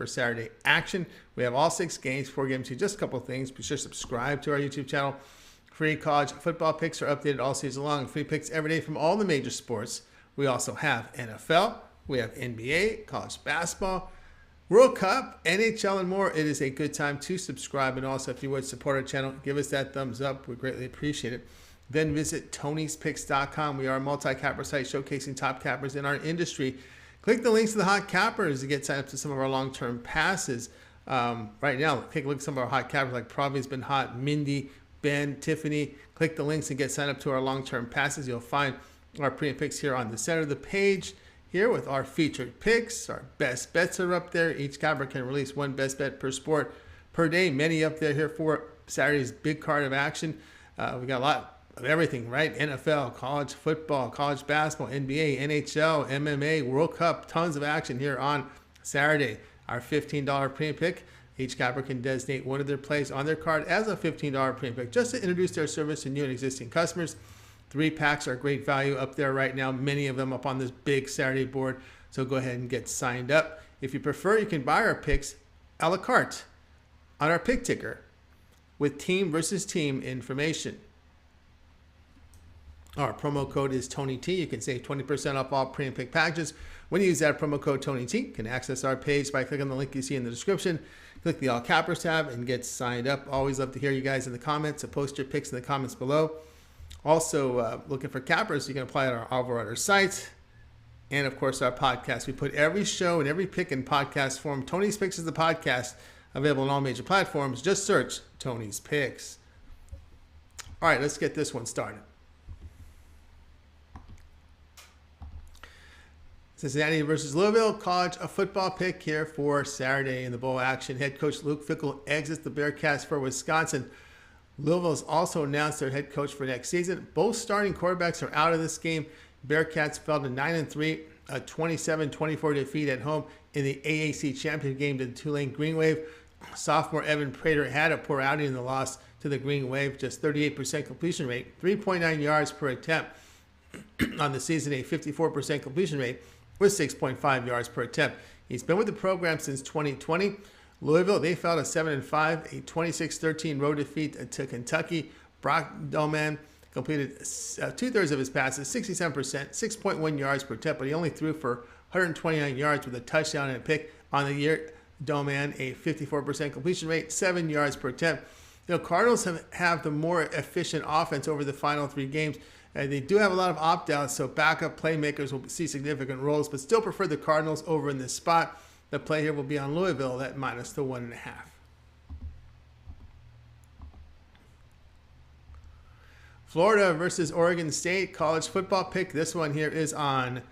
for Saturday action. We have all 6 games, 4 games, just a couple of things. Be sure to subscribe to our YouTube channel. Free college football picks are updated all season long. Free picks every day from all the major sports. We also have NFL. We have NBA, college basketball, World Cup, NHL, and more. It is a good time to subscribe. And also, if you would support our channel, give us that thumbs up. We greatly appreciate it. Then visit Tony'sPicks.com. We are a multi-capper site showcasing top cappers in our industry. Click the links to the hot cappers to get signed up to some of our long-term passes. Right now, take a look at some of our hot cappers like Probably's been hot, Mindy, Ben, Tiffany. Click the links and get signed up to our long-term passes. You'll find our pre-and picks here on the center of the page here with our featured picks. Our best bets are up there. Each capper can release 1 best bet per sport per day. Many up there here for Saturday's big card of action. We got a lot of everything, right? NFL, college football, college basketball, NBA, NHL, MMA, World Cup. Tons of action here on Saturday. Our $15 pre-and pick. Each capper can designate one of their plays on their card as a $15 pre-and pick just to introduce their service to new and existing customers. 3 packs are great value up there right now, many of them up on this big Saturday board. So go ahead and get signed up. If you prefer, you can buy our picks a la carte on our pick ticker with team versus team information. Our promo code is TonyT. You can save 20% off all pre and pick packages. When you use that promo code TonyT, you can access our page by clicking the link you see in the description. Click the All Cappers tab and get signed up. Always love to hear you guys in the comments, so post your picks in the comments below. Also, looking for cappers, you can apply it over on our site. And, of course, our podcast. We put every show and every pick in podcast form. Tony's Picks is the podcast, available on all major platforms. Just search Tony's Picks. All right, let's get this one started. Cincinnati versus Louisville, college football pick here for Saturday in the bowl action. Head coach Luke Fickell exits the Bearcats for Wisconsin. Louisville has also announced their head coach for next season. Both starting quarterbacks are out of this game. Bearcats fell to 9-3, a 27-24 defeat at home in the AAC championship game to the Tulane Green Wave. Sophomore Evan Prater had a poor outing in the loss to the Green Wave, just 38% completion rate, 3.9 yards per attempt on the season, a 54% completion rate with 6.5 yards per attempt. He's been with the program since 2020. Louisville, they fell to 7-5, a 26-13 road defeat to Kentucky. Brock Doman completed 2/3 of his passes, 67%, 6.1 yards per attempt, but he only threw for 129 yards with a touchdown and a pick on the year. Doman, a 54% completion rate, 7 yards per attempt. Cardinals have the more efficient offense over the final 3 games. They do have a lot of opt-outs, so backup playmakers will see significant roles, but still prefer the Cardinals over in this spot. The play here will be on Louisville at minus the 1.5. Florida versus Oregon State, college football pick. This one here is on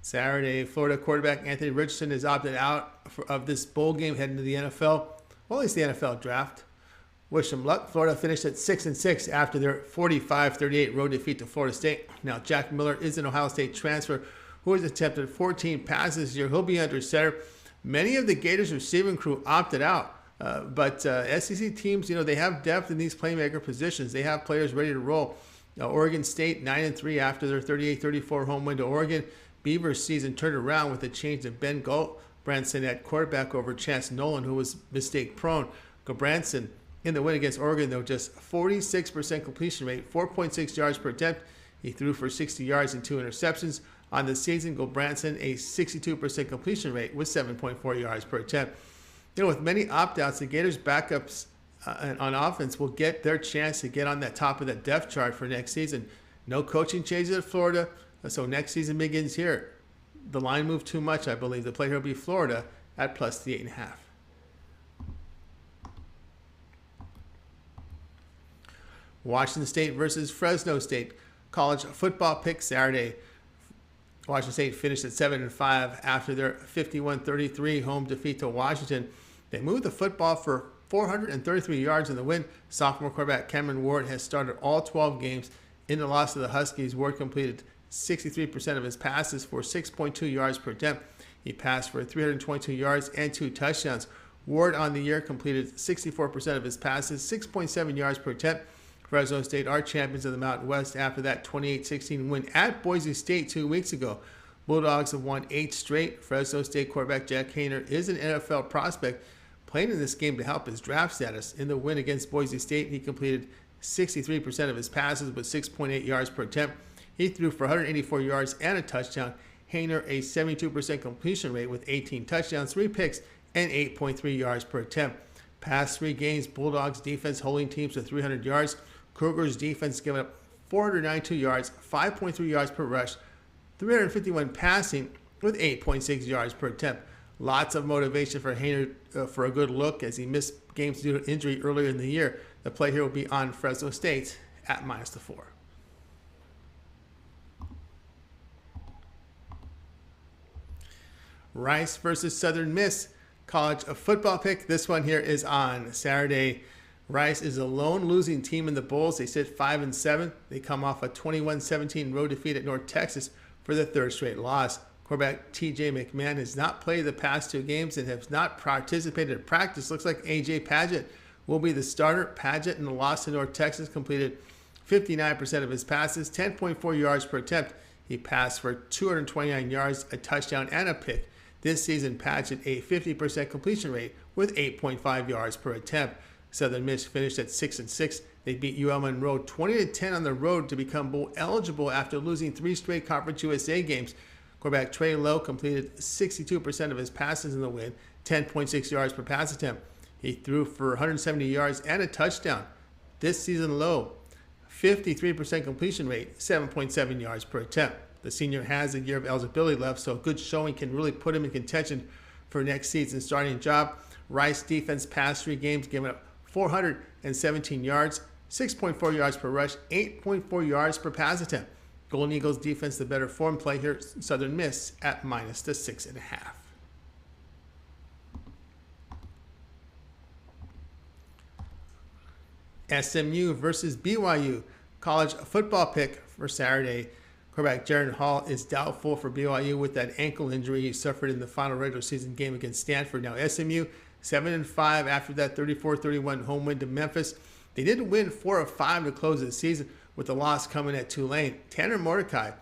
Saturday. Florida quarterback Anthony Richardson is opted out of this bowl game heading to the NFL. Well, at least the NFL draft. Wish them luck. Florida finished at 6-6 after their 45-38 road defeat to Florida State. Now, Jack Miller is an Ohio State transfer who has attempted 14 passes this year. He'll be under center. Many of the Gators receiving crew opted out, but SEC teams, they have depth in these playmaker positions. They have players ready to roll. Oregon State 9-3 after their 38-34 home win to Oregon. Beavers' season turned around with a change of Ben Gulbranson at quarterback over Chance Nolan, who was mistake prone. Gulbranson in the win against Oregon, though, just 46% completion rate, 4.6 yards per attempt. He threw for 60 yards and 2 interceptions. On the season, Gulbranson, a 62% completion rate with 7.4 yards per attempt. With many opt-outs, the Gators' backups on offense will get their chance to get on that top of that depth chart for next season. No coaching changes at Florida, so next season begins here. The line moved too much, I believe. The play here will be Florida at plus the 8.5. Washington State versus Fresno State, college football pick Saturday. Washington State finished at 7-5 after their 51-33 home defeat to Washington. They moved the football for 433 yards in the win. Sophomore quarterback Cameron Ward has started all 12 games. In the loss to the Huskies, Ward completed 63% of his passes for 6.2 yards per attempt. He passed for 322 yards and 2 touchdowns. Ward on the year completed 64% of his passes, 6.7 yards per attempt. Fresno State are champions of the Mountain West after that 28-16 win at Boise State 2 weeks ago. Bulldogs have won 8 straight. Fresno State quarterback Jack Hayner is an NFL prospect playing in this game to help his draft status. In the win against Boise State, he completed 63% of his passes with 6.8 yards per attempt. He threw for 184 yards and a touchdown. Hayner a 72% completion rate with 18 touchdowns, 3 picks, and 8.3 yards per attempt. Past 3 games, Bulldogs defense holding teams to 300 yards. Cougars defense giving up 492 yards, 5.3 yards per rush, 351 passing with 8.6 yards per attempt. Lots of motivation for Hayner for a good look as he missed games due to injury earlier in the year. The play here will be on Fresno State at -4. Rice versus Southern Miss, college football pick. This one here is on Saturday. Rice is a lone losing team in the Bowls. They sit 5-7. They come off a 21-17 road defeat at North Texas for the 3rd straight loss. Quarterback TJ McMahon has not played the past 2 games and has not participated in practice. Looks like AJ Padgett will be the starter. Padgett in the loss to North Texas completed 59% of his passes, 10.4 yards per attempt. He passed for 229 yards, a touchdown, and a pick. This season, Padgett a 50% completion rate with 8.5 yards per attempt. Southern Miss finished at 6-6. They beat UL Monroe 20-10 on the road to become bowl eligible after losing 3 straight Conference USA games. Quarterback Trey Lowe completed 62% of his passes in the win, 10.6 yards per pass attempt. He threw for 170 yards and a touchdown. This season, Lowe, 53% completion rate, 7.7 yards per attempt. The senior has a year of eligibility left, so a good showing can really put him in contention for next season's starting job. Rice defense past 3 games, giving up 417 yards, 6.4 yards per rush, 8.4 yards per pass attempt. Golden Eagles defense the better form play here. Southern Miss at -6.5. SMU versus BYU, college football pick for Saturday. Quarterback Jaron Hall is doubtful for BYU with that ankle injury he suffered in the final regular season game against Stanford. Now SMU 7-5 after that 34-31 home win to Memphis. They did win 4 of 5 to close the season, with the loss coming at Tulane. Tanner Mordecai,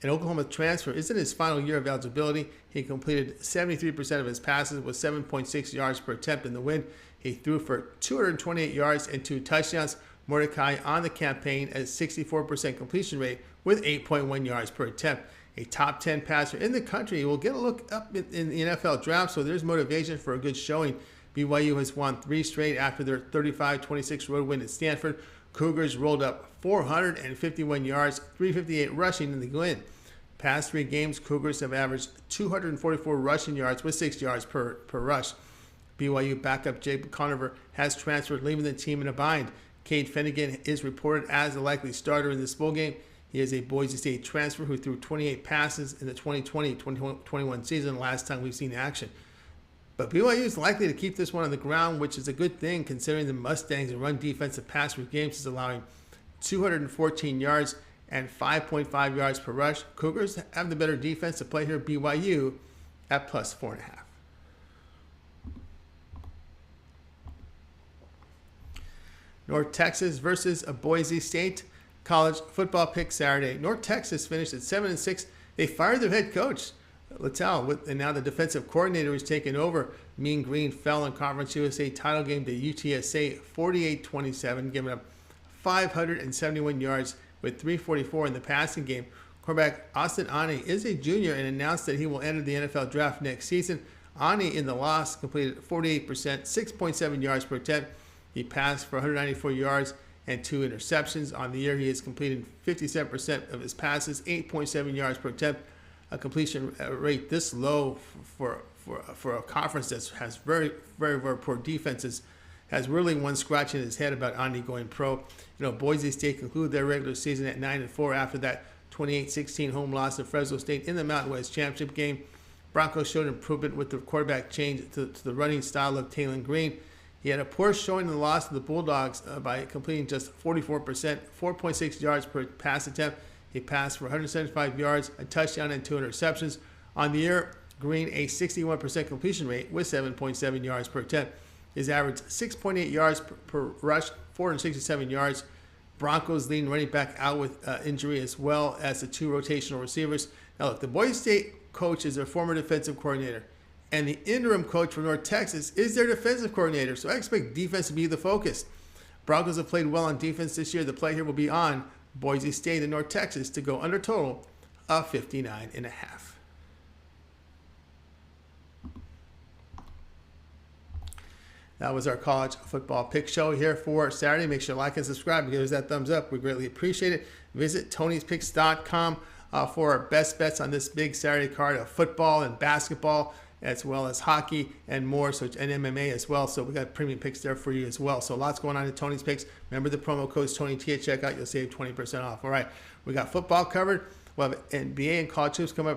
an Oklahoma transfer, is in his final year of eligibility. He completed 73% of his passes with 7.6 yards per attempt in the win. He threw for 228 yards and 2 touchdowns. Mordecai on the campaign at a 64% completion rate with 8.1 yards per attempt. A top 10 passer in the country. He will get a look up in the NFL draft, so there's motivation for a good showing. BYU has won 3 straight after their 35-26 road win at Stanford. Cougars rolled up 451 yards, 358 rushing in the win. Past 3 games, Cougars have averaged 244 rushing yards with 6 yards per rush. BYU backup Jake Conover has transferred, leaving the team in a bind. Cade Finnegan is reported as the likely starter in this bowl game. He is a Boise State transfer who threw 28 passes in the 2020-2021 season, last time we've seen action. But BYU is likely to keep this one on the ground, which is a good thing considering the Mustangs' run defense of past 3 games is allowing 214 yards and 5.5 yards per rush. Cougars have the better defense to play here. BYU at +4.5. North Texas versus Boise State, college football pick Saturday. North Texas finished at 7-6. They fired their head coach, Littell, and now the defensive coordinator is taking over. Mean Green fell in Conference USA title game to UTSA 48-27, giving up 571 yards with 344 in the passing game. Quarterback Austin Ani is a junior and announced that he will enter the NFL draft next season. Ani in the loss completed 48%, 6.7 yards per attempt. He passed for 194 yards and 2 interceptions. On the year, he has completed 57% of his passes, 8.7 yards per attempt. A completion rate this low for a conference that has very, very, very poor defenses has really one scratching his head about Ani going pro. Boise State concluded their regular season at 9-4 after that 28-16 home loss to Fresno State in the Mountain West Championship game. Broncos showed improvement with the quarterback change to the running style of Taylon Green. He had a poor showing in the loss to the Bulldogs by completing just 44%, 4.6 yards per pass attempt. He passed for 175 yards, a touchdown, and 2 interceptions. On the year, Green a 61% completion rate with 7.7 yards per attempt. His average 6.8 yards per rush, 467 yards. Broncos leading running back out with injury, as well as the 2 rotational receivers. Now, look, the Boise State coach is their former defensive coordinator, and the interim coach from North Texas is their defensive coordinator. So I expect defense to be the focus. Broncos have played well on defense this year. The play here will be on Boise State and North Texas to go under total of 59.5. That was our college football pick show here for Saturday. Make sure to like and subscribe and give us that thumbs up. We greatly appreciate it. Visit Tony'sPicks.com for our best bets on this big Saturday card of football and basketball, as well as hockey and more, and MMA as well. So we got premium picks there for you as well. So lots going on at Tony's Picks. Remember the promo code TonyT at checkout. You'll save 20% off. All right, we got football covered. We'll have NBA and college hoops coming up